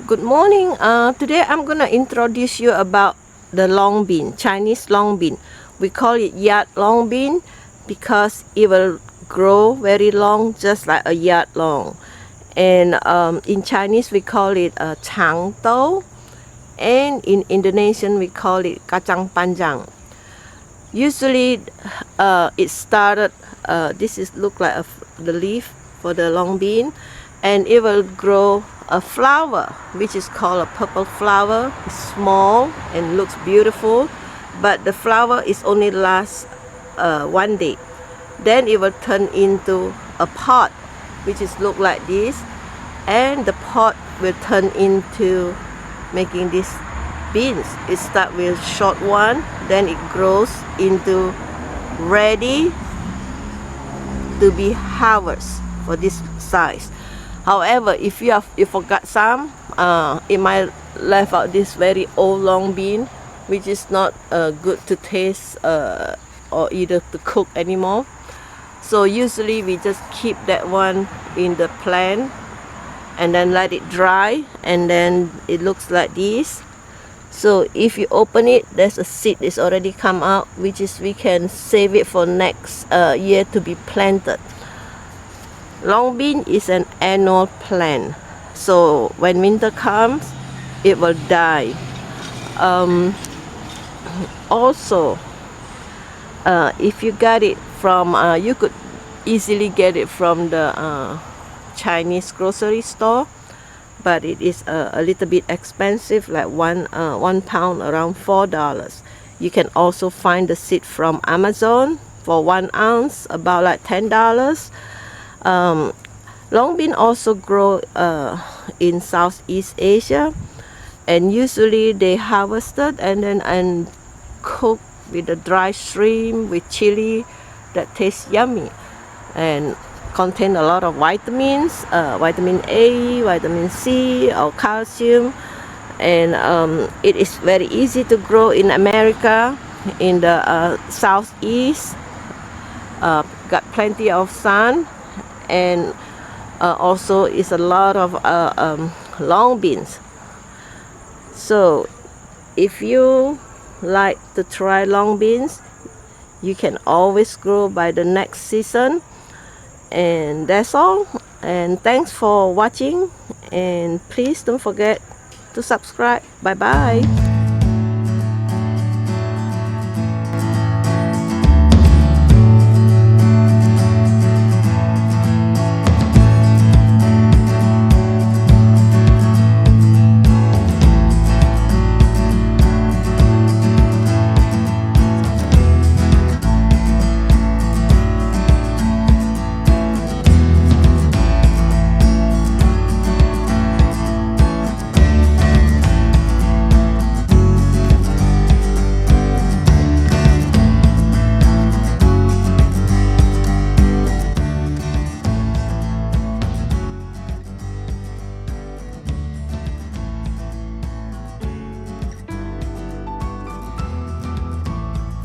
Good morning. Today I'm gonna introduce you about the long bean, Chinese long bean. We call it yard long bean because it will grow very long, just like a yard long. And in Chinese we call it Chang Dou, and in Indonesian we call it kacang panjang. Usually it started, this is look like the leaf for the long bean, and it will grow a flower which is called a purple flower. It's small and looks beautiful, but the flower is only lasts one day. Then it will turn into a pot which is look like this, and the pot will turn into making these beans. It start with short one, then it grows into ready to be harvested for this size. However, if you forgot some, it might left out this very old long bean, which is not good to taste or either to cook anymore. So usually we just keep that one in the plant and then let it dry, and then it looks like this. So if you open it, there's a seed that's already come out, which is we can save it for next year to be planted. Long bean is an annual plant, so when winter comes, it will die. Also, if you got it from, you could easily get it from the Chinese grocery store, but it is a little bit expensive, like one pound around $4. You can also find the seed from Amazon for 1 ounce, about like $10. Long bean also grow in Southeast Asia, and usually they harvested and then cook with the dry shrimp with chili that tastes yummy and contain a lot of vitamins, vitamin A, vitamin C, or calcium, and it is very easy to grow in America, in the southeast. Got plenty of sun, and also is a lot of long beans. So if you like to try long beans, you can always grow by the next season. And that's all, and thanks for watching, and please don't forget to subscribe. Bye bye.